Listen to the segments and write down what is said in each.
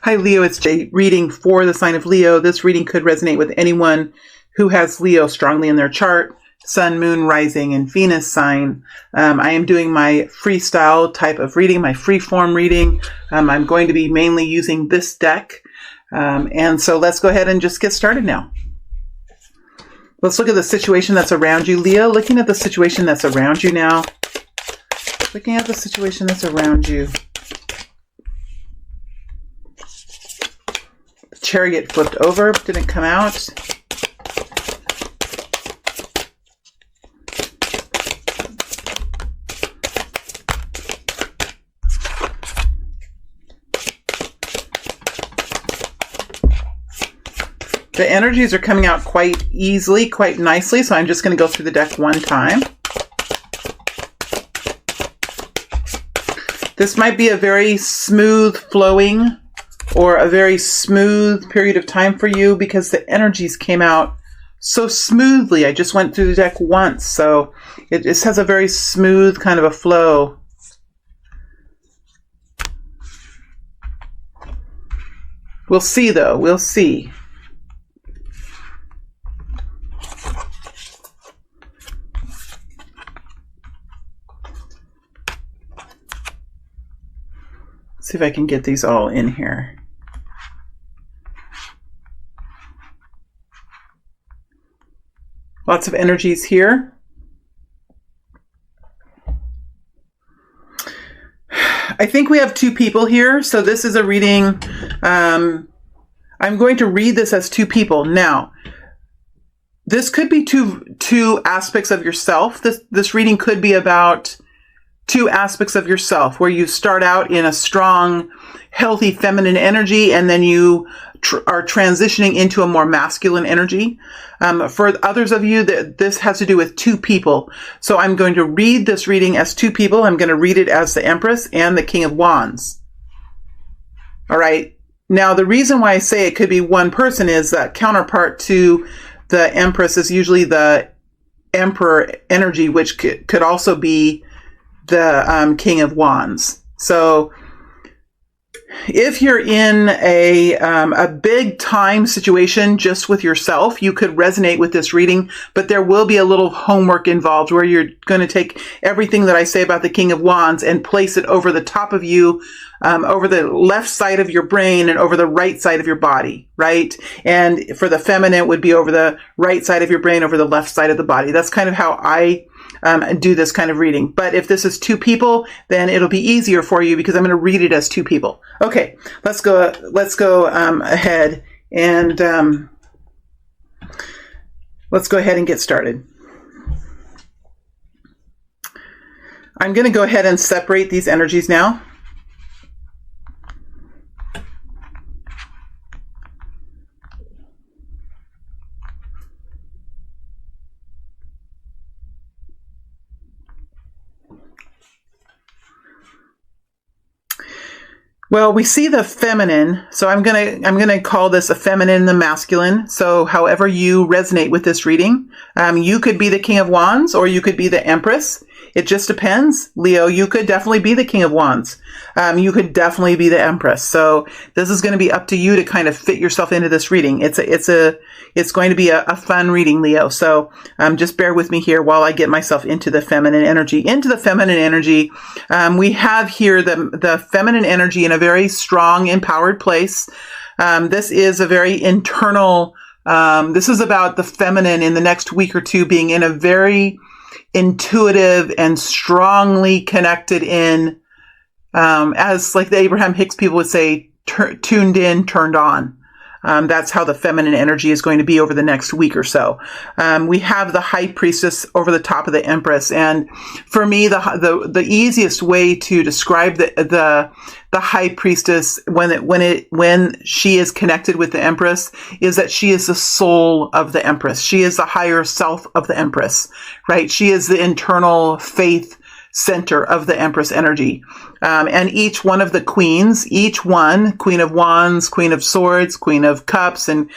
Hi Leo, it's Jay reading for the sign of Leo. This reading could resonate with anyone who has Leo strongly in their chart, Sun, Moon, Rising, and Venus sign. I am doing my freestyle type of reading, my free form reading. I'm going to be mainly using this deck. And so let's go ahead and just get started now. Let's look at the situation that's around you, Leo. Looking at the situation that's around you now. Looking at the situation that's around you. The Chariot flipped over, didn't come out. The energies are coming out quite easily, quite nicely, so I'm just going to go through the deck one time. This might be a very smooth flowing or a very smooth period of time for you because the energies came out so smoothly. I just went through the deck once, so it just has a very smooth kind of a flow. We'll see though, we'll see. See if I can get these all in here. Lots of energies here. I think we have two people here. So this is a reading. I'm going to read this as two people. Now, this could be two aspects of yourself. This reading could be about two aspects of yourself where you start out in a strong, healthy, feminine energy, and then you are transitioning into a more masculine energy. For others of you, this has to do with two people. So I'm going to read this reading as two people. I'm going to read it as the Empress and the King of Wands. All right. Now, the reason why I say it could be one person is that counterpart to the Empress is usually the Emperor energy, which could also be the King of Wands. So if you're in a big time situation just with yourself, you could resonate with this reading, but there will be a little homework involved where you're going to take everything that I say about the King of Wands and place it over the top of you, over the left side of your brain and over the right side of your body, right? And for the feminine, it would be over the right side of your brain, over the left side of the body. That's kind of how I do this kind of reading. But if this is two people, then it'll be easier for you because I'm going to read it as two people. Okay, let's go ahead and let's go ahead and get started. I'm going to go ahead and separate these energies now. Well, we see the feminine, so I'm gonna call this a feminine and the masculine. So however you resonate with this reading, you could be the King of Wands or you could be the Empress. It just depends. Leo, you could definitely be the King of Wands. You could definitely be the Empress. So this is going to be up to you to kind of fit yourself into this reading. It's going to be a fun reading, Leo. So just bear with me here while I get myself into the feminine energy. Into the feminine energy, we have here the feminine energy in a very strong, empowered place. This is a very internal. This is about the feminine in the next week or two being in a very intuitive and strongly connected in, as like the Abraham Hicks people would say, tuned in, turned on. That's how the feminine energy is going to be over the next week or so. We have the High Priestess over the top of the Empress, and for me, the easiest way to describe the High Priestess when she is connected with the Empress is that she is the soul of the Empress. She is the higher self of the Empress, right? She is the internal faith center of the Empress energy. And each one of the queens, Queen of Wands, Queen of Swords, Queen of Cups, and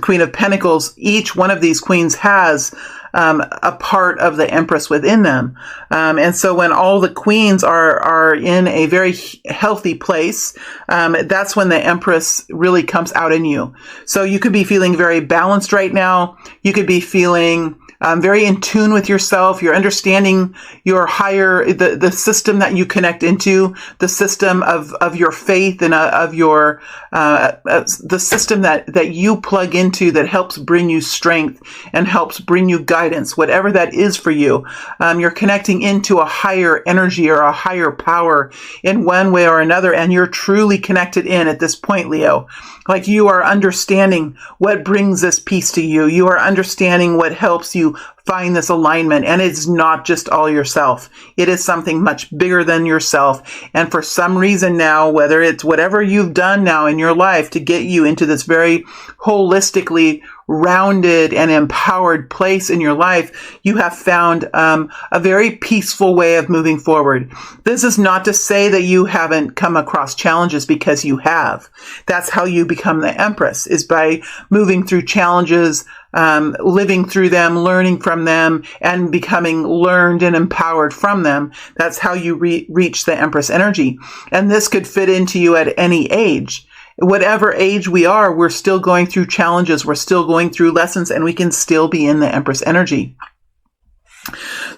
Queen of Pentacles, each one of these queens has a part of the Empress within them. And so when all the queens are in a very healthy place, that's when the Empress really comes out in you. So you could be feeling very balanced right now. You could be feeling very in tune with yourself. You're understanding your higher, the system that you connect into, the system of your faith and of your, the system that you plug into that helps bring you strength and helps bring you guidance, whatever that is for you. You're connecting into a higher energy or a higher power in one way or another. And you're truly connected in at this point, Leo. Like you are understanding what brings this peace to you. You are understanding what helps you find this alignment. And it's not just all yourself. It is something much bigger than yourself. And for some reason now, whether it's whatever you've done now in your life to get you into this very holistically rounded and empowered place in your life, you have found a very peaceful way of moving forward. This is not to say that you haven't come across challenges, because you have. That's how you become the Empress, is by moving through challenges, living through them, learning from them, and becoming learned and empowered from them. That's how you reach the Empress energy. And this could fit into you at any age. Whatever age we are, we're still going through challenges, we're still going through lessons, and we can still be in the Empress energy.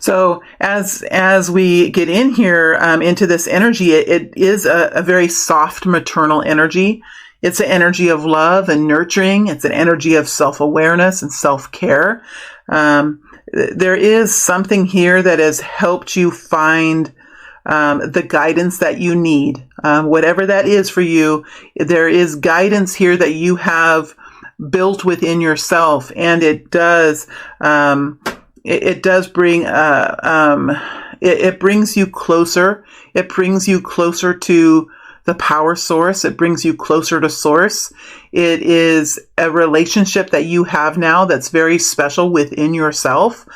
So as we get in here into this energy, it is a very soft maternal energy. It's an energy of love and nurturing. It's an energy of self-awareness and self-care. There is something here that has helped you find the guidance that you need. Whatever that is for you, there is guidance here that you have built within yourself, and it does bring it brings you closer. It brings you closer to the power source. It brings you closer to source. It is a relationship that you have now that's very special within yourself.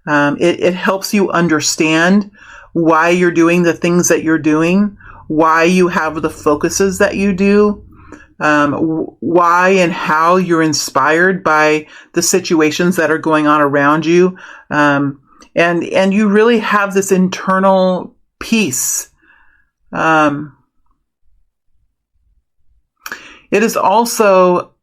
It helps you understand why you're doing the things that you're doing, why you have the focuses that you do, why and how you're inspired by the situations that are going on around you. And you really have this internal peace. It's also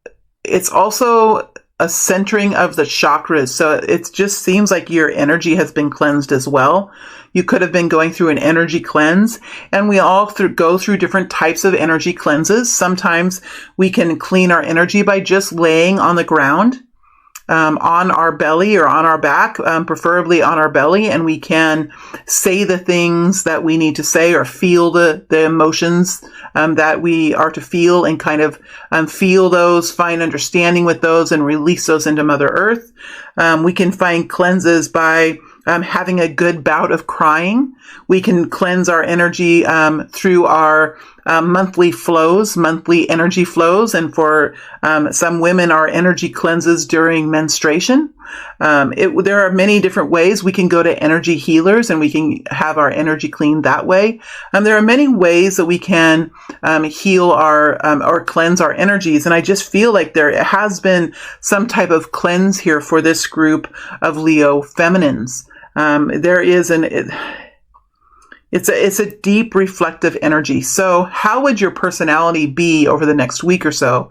a centering of the chakras. So it just seems like your energy has been cleansed as well. You could have been going through an energy cleanse, and we all go through different types of energy cleanses. Sometimes we can clean our energy by just laying on the ground, on our belly or on our back, preferably on our belly, and we can say the things that we need to say or feel the emotions that we are to feel, and kind of feel those, find understanding with those, and release those into Mother Earth. We can find cleanses by having a good bout of crying. We can cleanse our energy through our monthly energy flows. And for some women, our energy cleanses during menstruation. There are many different ways. We can go to energy healers and we can have our energy cleaned that way. There are many ways that we can heal or cleanse our energies. And I just feel like there has been some type of cleanse here for this group of Leo feminines. There is it's a deep reflective energy. So how would your personality be over the next week or so?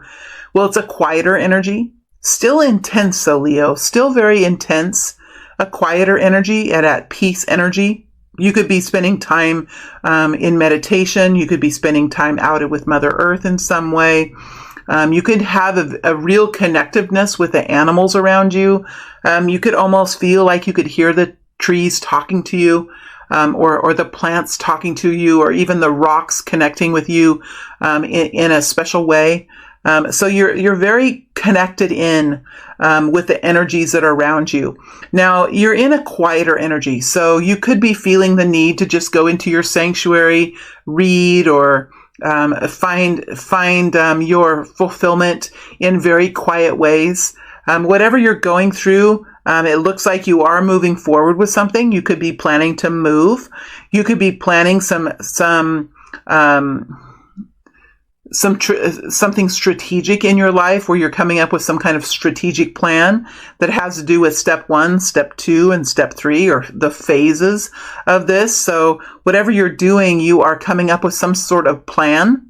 Well, it's a quieter energy, still intense. So Leo, still very intense, a quieter energy and at peace energy. You could be spending time in meditation. You could be spending time out with Mother Earth in some way. You could have a real connectiveness with the animals around you. You could almost feel like you could hear the trees talking to you, or the plants talking to you, or even the rocks connecting with you in a special way. So you're very connected in with the energies that are around you. Now, you're in a quieter energy, so you could be feeling the need to just go into your sanctuary, read, or find your fulfillment in very quiet ways. Whatever you're going through, it looks like you are moving forward with something. You could be planning to move. You could be planning some something strategic in your life where you're coming up with some kind of strategic plan that has to do with step 1, step 2, and step 3, or the phases of this. So whatever you're doing, you are coming up with some sort of plan.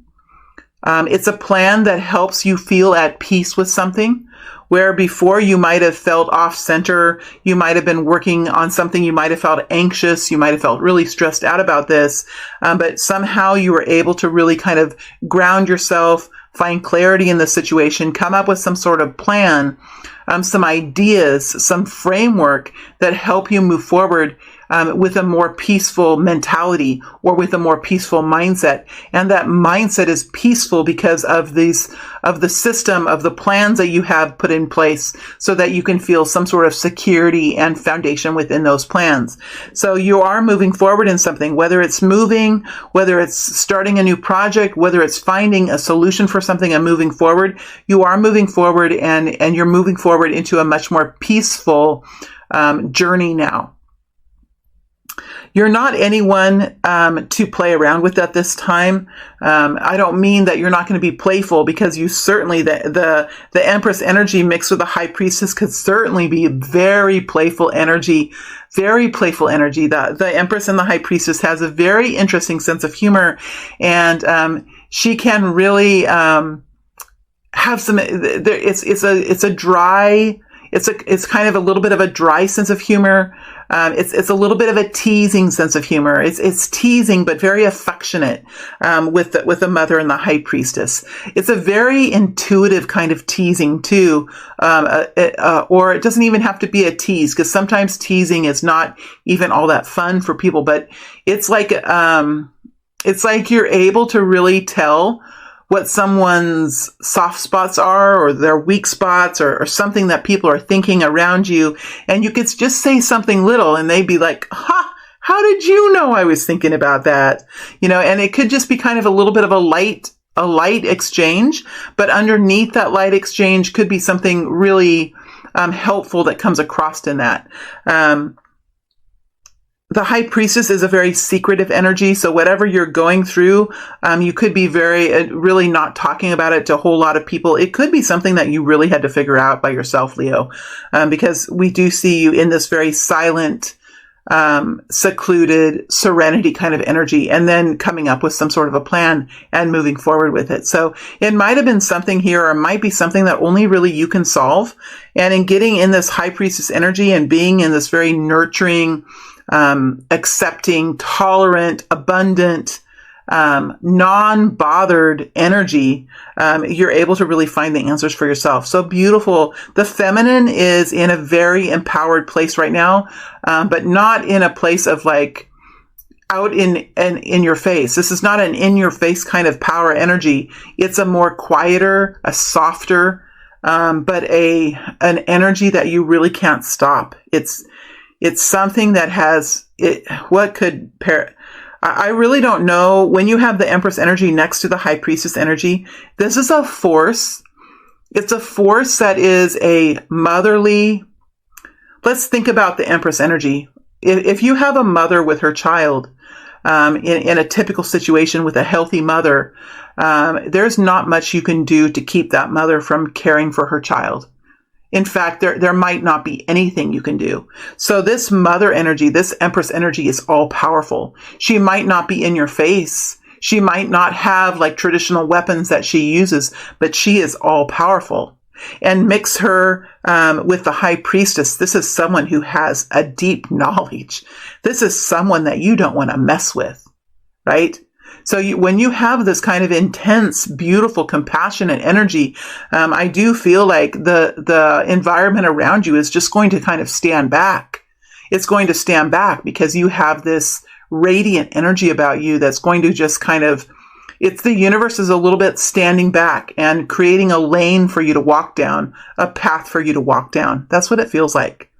It's a plan that helps you feel at peace with something, where before you might have felt off center, you might have been working on something, you might have felt anxious, you might have felt really stressed out about this, but somehow you were able to really kind of ground yourself, find clarity in the situation, come up with some sort of plan, some ideas, some framework that help you move forward with a more peaceful mentality or with a more peaceful mindset. And that mindset is peaceful because of the system of the plans that you have put in place so that you can feel some sort of security and foundation within those plans. So you are moving forward in something, whether it's moving, whether it's starting a new project, whether it's finding a solution for something and moving forward, you are moving forward and you're moving forward into a much more peaceful journey now. You're not anyone to play around with at this time. I don't mean that you're not going to be playful, because you certainly, the Empress energy mixed with the High Priestess could certainly be very playful energy, very playful energy. The Empress and the High Priestess has a very interesting sense of humor, and she can really have some. It's a dry. It's kind of a little bit of a dry sense of humor. It's a little bit of a teasing sense of humor. It's teasing, but very affectionate, with the Mother and the High Priestess. It's a very intuitive kind of teasing too, or it doesn't even have to be a tease, because sometimes teasing is not even all that fun for people. But it's like you're able to really tell what someone's soft spots are, or their weak spots, or something that people are thinking around you. And you could just say something little and they'd be like, ha, how did you know I was thinking about that? And it could just be kind of a little bit of a light exchange, but underneath that light exchange could be something really helpful that comes across in that. The High Priestess is a very secretive energy, so whatever you're going through, you could be really not talking about it to a whole lot of people. It could be something that you really had to figure out by yourself, Leo, because we do see you in this very silent, secluded, serenity kind of energy, and then coming up with some sort of a plan and moving forward with it. So it might have been something here, or it might be something that only really you can solve. And in getting in this High Priestess energy and being in this very nurturing, accepting, tolerant, abundant, non-bothered energy, you're able to really find the answers for yourself. So beautiful. The feminine is in a very empowered place right now, but not in a place of like out in your face. This is not an in your face kind of power energy. It's a more quieter, a softer, but an energy that you really can't stop. It's something that has I really don't know. When you have the Empress energy next to the High Priestess energy, this is a force. It's a force that is a motherly. Let's think about the Empress energy. If you have a mother with her child, in a typical situation with a healthy mother, there's not much you can do to keep that mother from caring for her child. In fact, there might not be anything you can do. So this mother energy, this Empress energy is all powerful. She might not be in your face. She might not have like traditional weapons that she uses, but she is all powerful. And mix her with the High Priestess. This is someone who has a deep knowledge. This is someone that you don't want to mess with, right? So when you have this kind of intense, beautiful, compassionate energy, I do feel like the environment around you is just going to kind of stand back. It's going to stand back because you have this radiant energy about you that's going to just kind of, the universe is a little bit standing back and creating a lane for you to walk down, a path for you to walk down. That's what it feels like.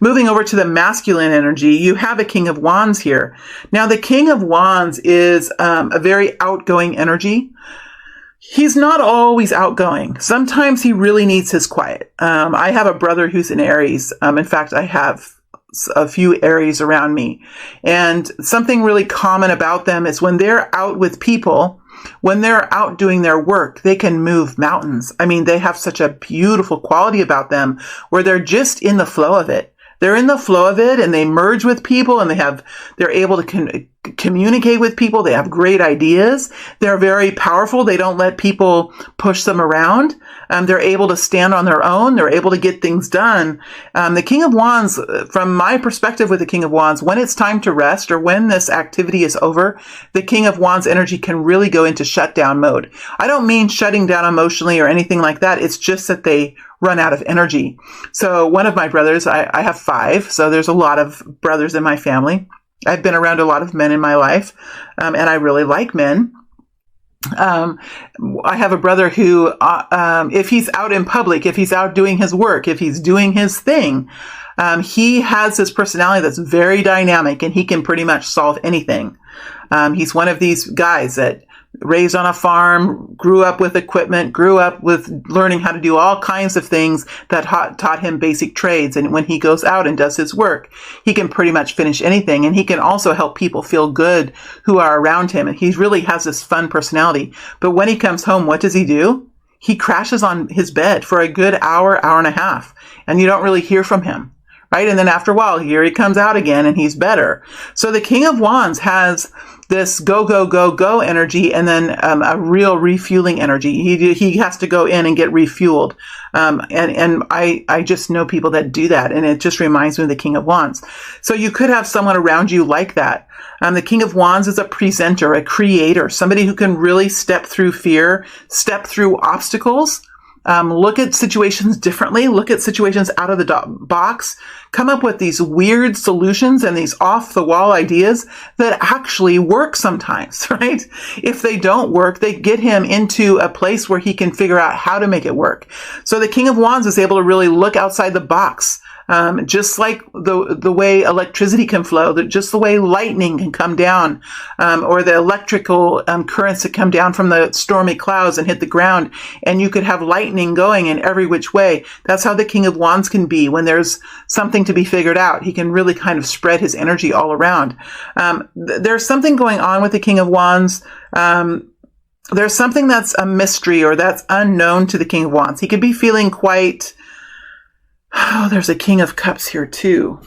Moving over to the masculine energy, you have a King of Wands here. Now, the King of Wands is a very outgoing energy. He's not always outgoing. Sometimes he really needs his quiet. I have a brother who's in Aries. In fact, I have a few Aries around me. And something really common about them is when they're out with people, when they're out doing their work, they can move mountains. I mean, they have such a beautiful quality about them where they're just in the flow of it. They're in the flow of it, and they merge with people, and they're able to communicate with people. They have great ideas. They're very powerful. They don't let people push them around. They're able to stand on their own. They're able to get things done. The King of Wands, from my perspective with the King of Wands, when it's time to rest or when this activity is over, the King of Wands energy can really go into shutdown mode. I don't mean shutting down emotionally or anything like that. It's just that they run out of energy. So one of my brothers, I have 5, so there's a lot of brothers in my family. I've been around a lot of men in my life, and I really like men. I have a brother who, if he's out in public, if he's out doing his work, if he's doing his thing, he has this personality that's very dynamic, and he can pretty much solve anything. He's one of these guys that raised on a farm, grew up with equipment, grew up with learning how to do all kinds of things that taught him basic trades. And when he goes out and does his work, he can pretty much finish anything. And he can also help people feel good who are around him. And he really has this fun personality. But when he comes home, what does he do? He crashes on his bed for a good hour, hour and a half. And you don't really hear from him. Right? And then after a while, here he comes out again and he's better. So the King of Wands has this go, go, go, go energy, and then a real refueling energy. He has to go in and get refueled. And I just know people that do that, and it just reminds me of the King of Wands. So you could have someone around you like that. The King of Wands is a presenter, a creator, somebody who can really step through fear, step through obstacles, look at situations differently, look at situations out of the box, come up with these weird solutions and these off-the-wall ideas that actually work sometimes, right? If they don't work, they get him into a place where he can figure out how to make it work. So the King of Wands is able to really look outside the box. Just like the way electricity can flow, just the way lightning can come down, or the electrical currents that come down from the stormy clouds and hit the ground, and you could have lightning going in every which way. That's how the King of Wands can be when there's something to be figured out. He can really kind of spread his energy all around. There's something going on with the King of Wands. There's something that's a mystery or that's unknown to the King of Wands. He could be feeling quite... Oh, there's a King of Cups here too.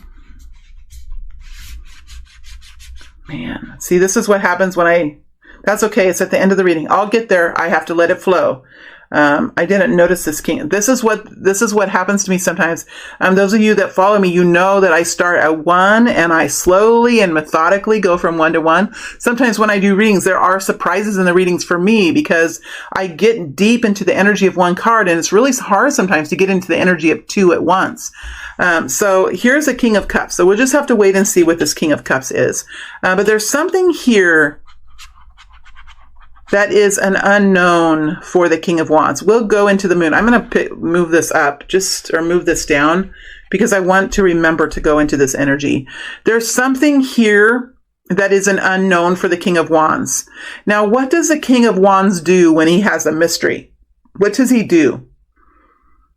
Man, see, this is what happens when that's okay. It's at the end of the reading. I'll get there. I have to let it flow. I didn't notice this King. This is what happens to me sometimes. Those of you that follow me, you know that I start at 1 and I slowly and methodically go from 1 to 1. Sometimes when I do readings, there are surprises in the readings for me because I get deep into the energy of one card, and it's really hard sometimes to get into the energy of 2 at once. So here's a King of Cups. So we'll just have to wait and see what this King of Cups is. But there's something here that is an unknown for the King of Wands. We'll go into the Moon. I'm going to move this up or move this down because I want to remember to go into this energy. There's something here that is an unknown for the King of Wands. Now, what does the King of Wands do when he has a mystery? What does he do?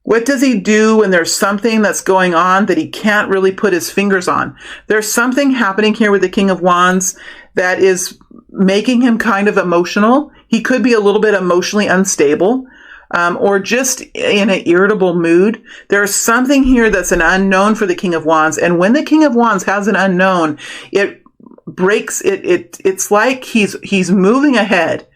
What does he do when there's something that's going on that he can't really put his fingers on? There's something happening here with the King of Wands that is making him kind of emotional. He could be a little bit emotionally unstable, or just in an irritable mood. There's something here that's an unknown for the King of Wands. And when the King of Wands has an unknown, it breaks it. It's like he's moving ahead.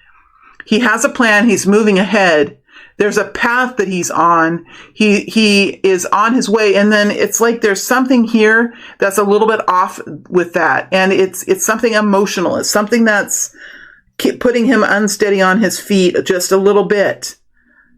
He has a plan. He's moving ahead. There's a path that he's on. He is on his way. And then it's like there's something here that's a little bit off with that. And it's something emotional. It's something that's putting him unsteady on his feet just a little bit.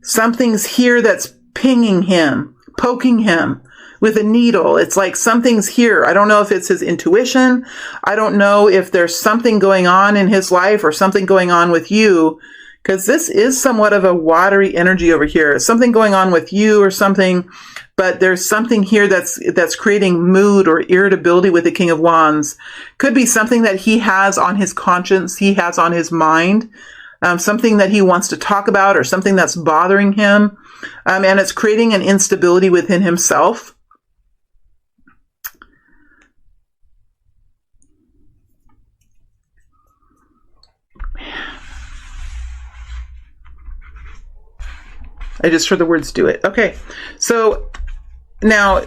Something's here that's pinging him, poking him with a needle. It's like something's here. I don't know if it's his intuition. I don't know if there's something going on in his life or something going on with you. Because this is somewhat of a watery energy over here. Something going on with you or something, but there's something here that's creating mood or irritability with the King of Wands. Could be something that he has on his conscience, he has on his mind, something that he wants to talk about or something that's bothering him, and it's creating an instability within himself. I just heard the words do it. Okay. So now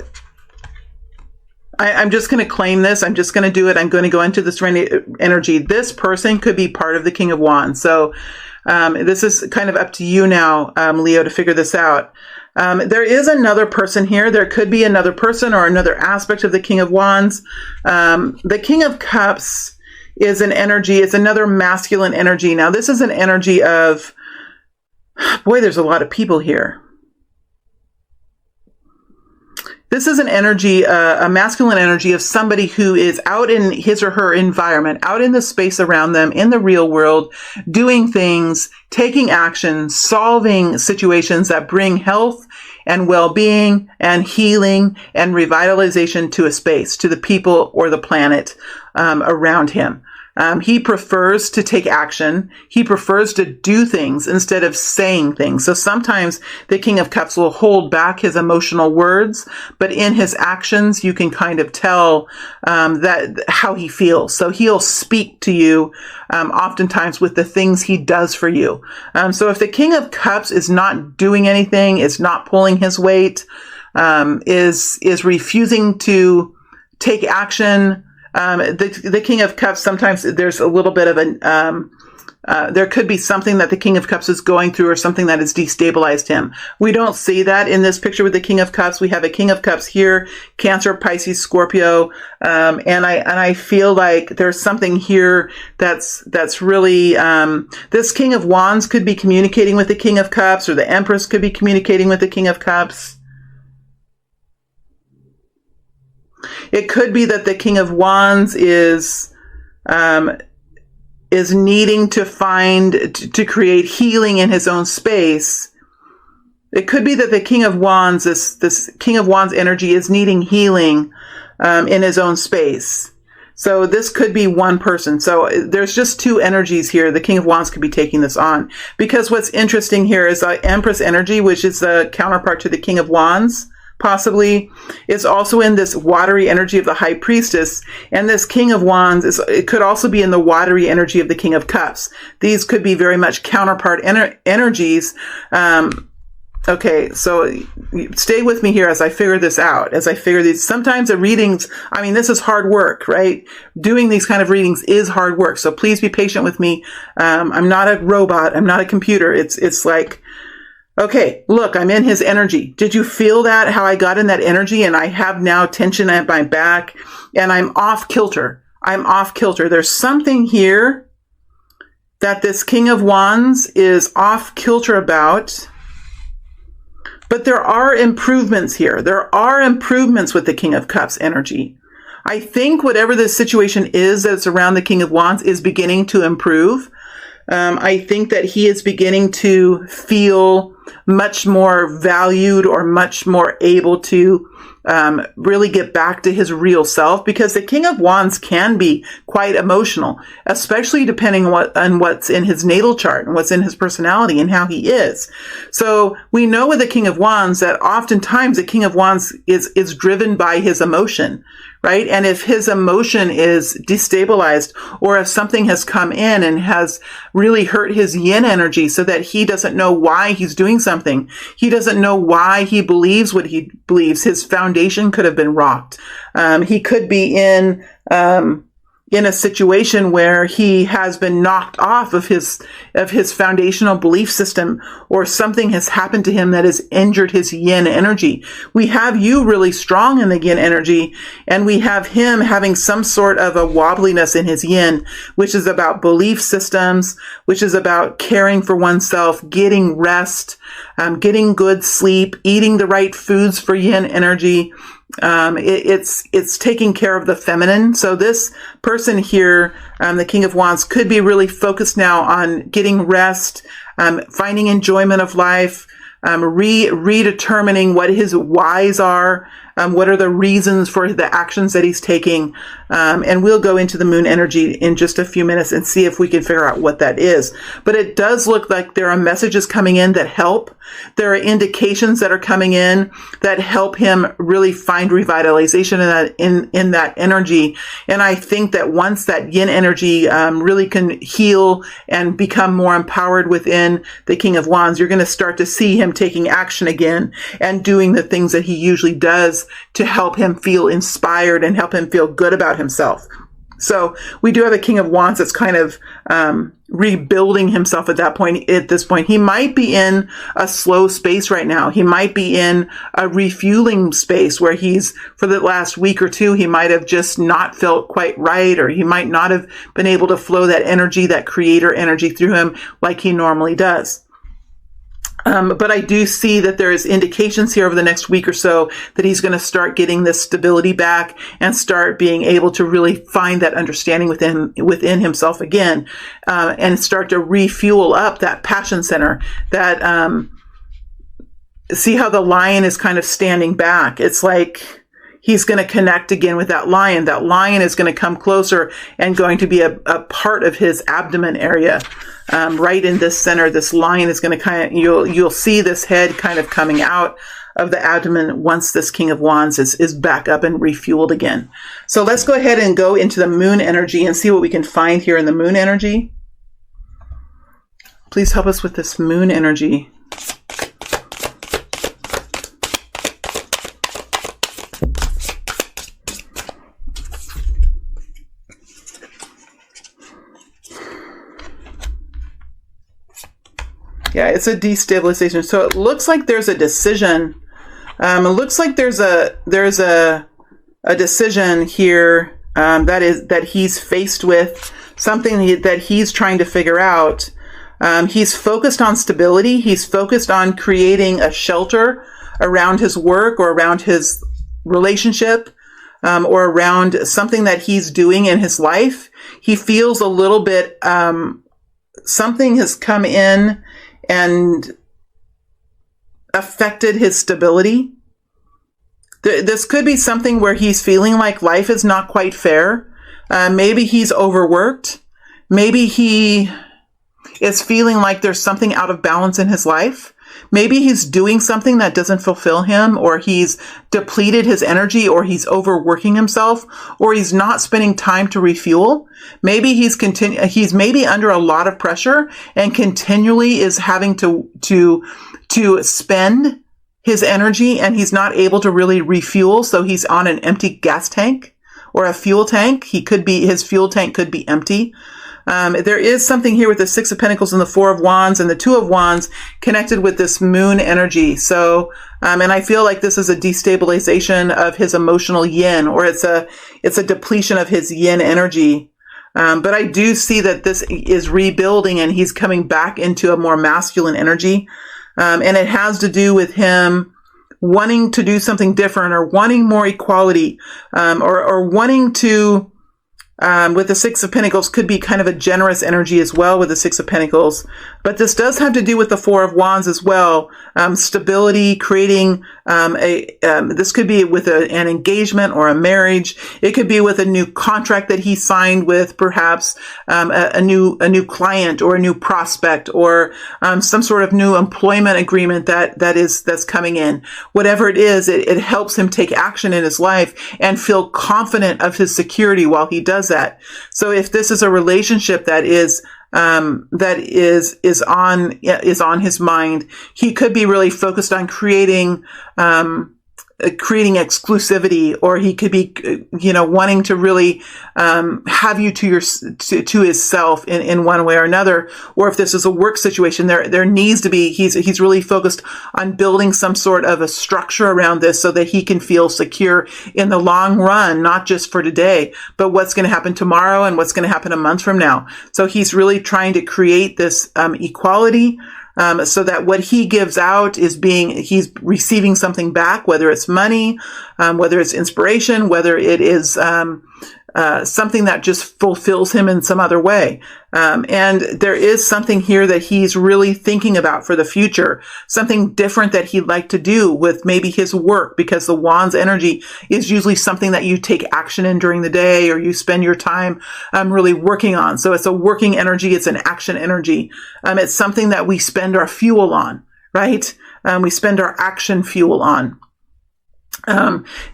I'm just going to claim this. I'm just going to do it. I'm going to go into this energy. This person could be part of the King of Wands. So this is kind of up to you now, Leo, to figure this out. There is another person here. There could be another person or another aspect of the King of Wands. The King of Cups is an energy. It's another masculine energy. Now, this is an energy of, boy, there's a lot of people here. This is an energy, a masculine energy of somebody who is out in his or her environment, out in the space around them, in the real world, doing things, taking action, solving situations that bring health and well-being and healing and revitalization to a space, to the people or the planet around him. He prefers to take action. He prefers to do things instead of saying things. So sometimes the King of Cups will hold back his emotional words, but in his actions, you can kind of tell that how he feels. So he'll speak to you oftentimes with the things he does for you. So if the King of Cups is not doing anything, is not pulling his weight, is refusing to take action, the King of Cups, sometimes there's a little bit of there could be something that the King of Cups is going through or something that has destabilized him. We don't see that in this picture with the King of Cups. We have a King of Cups here, Cancer, Pisces, Scorpio. And I feel like there's something here that's really, this King of Wands could be communicating with the King of Cups, or the Empress could be communicating with the King of Cups. It could be that the King of Wands is needing to create healing in his own space. It could be that the King of Wands, this King of Wands energy, is needing healing in his own space. So this could be one person. So there's just two energies here. The King of Wands could be taking this on, because what's interesting here is the Empress energy, which is the counterpart to the King of Wands, possibly, is also in this watery energy of the High Priestess. And this King of Wands, it could also be in the watery energy of the King of Cups. These could be very much counterpart energies. Okay, so stay with me here as I figure this out, as I figure these. Sometimes the readings, I mean, this is hard work, right? Doing these kind of readings is hard work. So please be patient with me. I'm not a robot. I'm not a computer. It's like, okay, look, I'm in his energy. Did you feel that, how I got in that energy? And I have now tension at my back and I'm off kilter. I'm off kilter. There's something here that this King of Wands is off kilter about. But there are improvements here. There are improvements with the King of Cups energy. I think whatever this situation is that's around the King of Wands is beginning to improve. I think that he is beginning to feel much more valued, or much more able to really get back to his real self, because the King of Wands can be quite emotional, especially depending on what's in his natal chart and what's in his personality and how he is. So we know with the King of Wands that oftentimes the King of Wands is driven by his emotion, right? And if his emotion is destabilized, or if something has come in and has really hurt his yin energy so that he doesn't know why he's doing something, he doesn't know why he believes what he believes, his foundation could have been rocked. He could be in a situation where he has been knocked off of his foundational belief system, or something has happened to him that has injured his yin energy. We have you really strong in the yin energy, and we have him having some sort of a wobbliness in his yin, which is about belief systems, which is about caring for oneself, getting rest, getting good sleep, eating the right foods for yin energy. It's taking care of the feminine. So this person here, the King of Wands, could be really focused now on getting rest, finding enjoyment of life, redetermining what his whys are, What are the reasons for the actions that he's taking? And we'll go into the moon energy in just a few minutes and see if we can figure out what that is. But it does look like there are messages coming in that help. There are indications that are coming in that help him really find revitalization in that energy. And I think that once that yin energy really can heal and become more empowered within the King of Wands, you're going to start to see him taking action again and doing the things that he usually does to help him feel inspired and help him feel good about himself. So we do have a King of Wands that's kind of rebuilding himself at this point. He might be in a slow space right now. He might be in a refueling space where for the last week or two, he might have just not felt quite right, or he might not have been able to flow that energy, that creator energy through him like he normally does. But I do see that there is indications here over the next week or so that he's going to start getting this stability back and start being able to really find that understanding within himself again, and start to refuel up that passion center. That see how the lion is kind of standing back. It's like he's going to connect again with that lion. That lion is going to come closer and going to be a part of his abdomen area. Right in this center, this lion is going to you'll see this head kind of coming out of the abdomen once this King of Wands is back up and refueled again. So let's go ahead and go into the moon energy and see what we can find here in the moon energy. Please help us with this moon energy. Yeah, it's a destabilization. So it looks like there's a decision. It looks like there's a decision here that he's faced with, something that he's trying to figure out. He's focused on stability. He's focused on creating a shelter around his work or around his relationship, or around something that he's doing in his life. He feels a little bit, something has come in and affected his stability. This could be something where he's feeling like life is not quite fair. Maybe he's overworked. Maybe he is feeling like there's something out of balance in his life. Maybe he's doing something that doesn't fulfill him, or he's depleted his energy, or he's overworking himself, or he's not spending time to refuel. Maybe he's maybe under a lot of pressure and continually is having to spend his energy, and he's not able to really refuel. So he's on an empty gas tank or a fuel tank. His fuel tank could be empty. There is something here with the Six of Pentacles and the Four of Wands and the Two of Wands connected with this moon energy. So, and I feel like this is a destabilization of his emotional yin, or it's a depletion of his yin energy. But I do see that this is rebuilding and he's coming back into a more masculine energy. And it has to do with him wanting to do something different, or wanting more equality, or wanting to, with the Six of Pentacles, could be kind of a generous energy as well with the Six of Pentacles. But this does have to do with the Four of Wands as well. Stability, creating this could be with an engagement or a marriage. It could be with a new contract that he signed with perhaps a new client or a new prospect, or some sort of new employment agreement that's coming in. Whatever it is, it helps him take action in his life and feel confident of his security while he does that. So if this is a relationship that is on his mind, he could be really focused on creating exclusivity, or he could be, wanting to really have you to himself in one way or another. Or if this is a work situation, there needs to be, he's really focused on building some sort of a structure around this so that he can feel secure in the long run, not just for today, but what's going to happen tomorrow and what's going to happen a month from now. So he's really trying to create this equality, so that what he gives out he's receiving something back, whether it's money, whether it's inspiration, whether it is something that just fulfills him in some other way. And there is something here that he's really thinking about for the future, something different that he'd like to do with maybe his work, because the Wand's energy is usually something that you take action in during the day, or you spend your time really working on. So it's a working energy. It's an action energy. It's something that we spend our fuel on, right? We spend our action fuel on.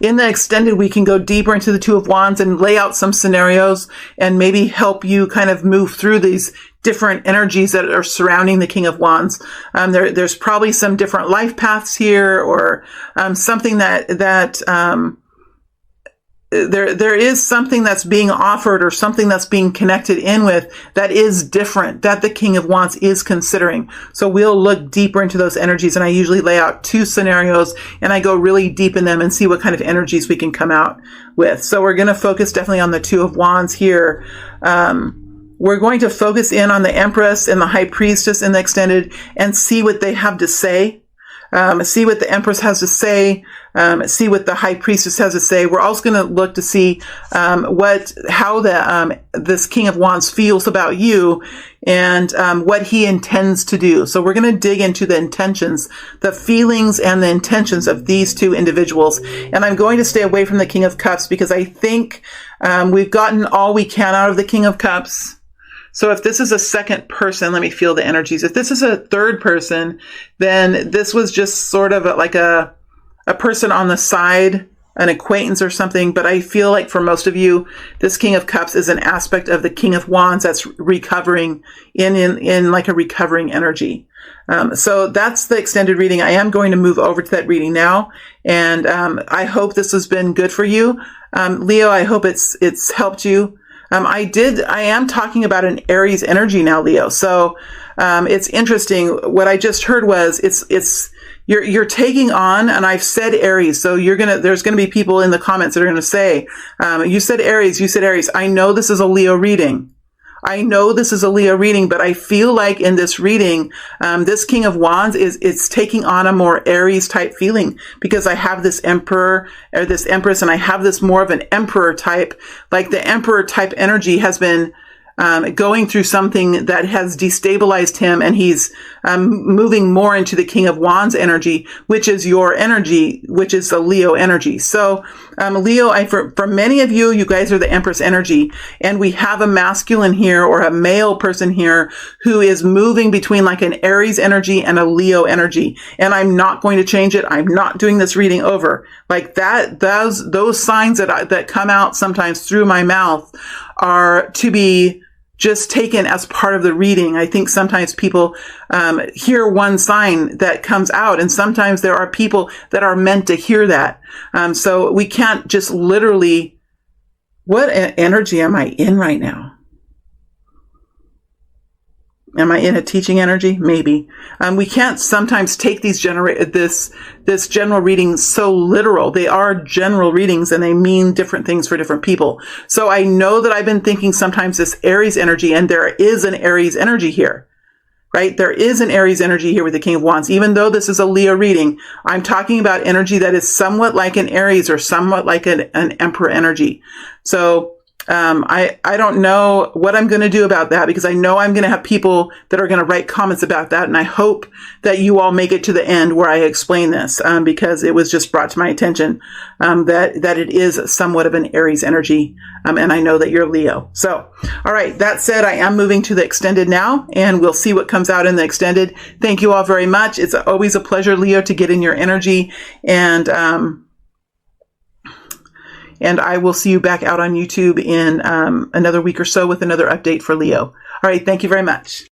In the extended, we can go deeper into the Two of Wands and lay out some scenarios and maybe help you kind of move through these different energies that are surrounding the King of Wands. There's probably some different life paths here, or something there is something that's being offered, or something that's being connected in with that is different, that the King of Wands is considering. So we'll look deeper into those energies, and I usually lay out 2 scenarios and I go really deep in them and see what kind of energies we can come out with. So we're going to focus definitely on the Two of Wands here. We're going to focus in on the Empress and the High Priestess in the extended and see what they have to say. See what the Empress has to say, see what the High Priestess has to say. We're also going to look to see how this King of Wands feels about you, and what he intends to do. So we're going to dig into the intentions, the feelings and the intentions of these 2 individuals. And I'm going to stay away from the King of Cups, because I think we've gotten all we can out of the King of Cups. So if this is a second person, let me feel the energies. If this is a third person, then this was just sort of like a person on the side, an acquaintance or something. But I feel like for most of you, this King of Cups is an aspect of the King of Wands that's recovering in like a recovering energy. So that's the extended reading. I am going to move over to that reading now. And I hope this has been good for you. Leo, I hope it's helped you. I am talking about an Aries energy now, Leo. So, it's interesting. What I just heard was you're taking on, and I've said Aries. So there's going to be people in the comments that are going to say, you said Aries. I know this is a Leo reading. But I feel like in this reading, this King of Wands it's taking on a more Aries type feeling, because I have this Emperor or this Empress, and I have this more of an Emperor type, like the Emperor type energy has been going through something that has destabilized him, and he's moving more into the King of Wands energy, which is your energy, which is the Leo energy. So Leo, for many of you, you guys are the Empress energy, and we have a masculine here, or a male person here, who is moving between like an Aries energy and a Leo energy. And I'm not going to change it. I'm not doing this reading over. Like that, those signs that come out sometimes through my mouth are to be just taken as part of the reading. I think sometimes people hear one sign that comes out, and sometimes there are people that are meant to hear that. So we can't just literally, what energy am I in right now? Am I in a teaching energy? Maybe. We can't sometimes take this general reading so literal. They are general readings, and they mean different things for different people. So I know that I've been thinking sometimes this Aries energy, and there is an Aries energy here, right? There is an Aries energy here with the King of Wands. Even though this is a Leo reading, I'm talking about energy that is somewhat like an Aries, or somewhat like an Emperor energy. So I don't know what I'm going to do about that, because I know I'm going to have people that are going to write comments about that. And I hope that you all make it to the end where I explain this, because it was just brought to my attention, that it is somewhat of an Aries energy. And I know that you're Leo. So, all right. That said, I am moving to the extended now, and we'll see what comes out in the extended. Thank you all very much. It's always a pleasure, Leo, to get in your energy, and I will see you back out on YouTube in another week or so with another update for Leo. All right. Thank you very much.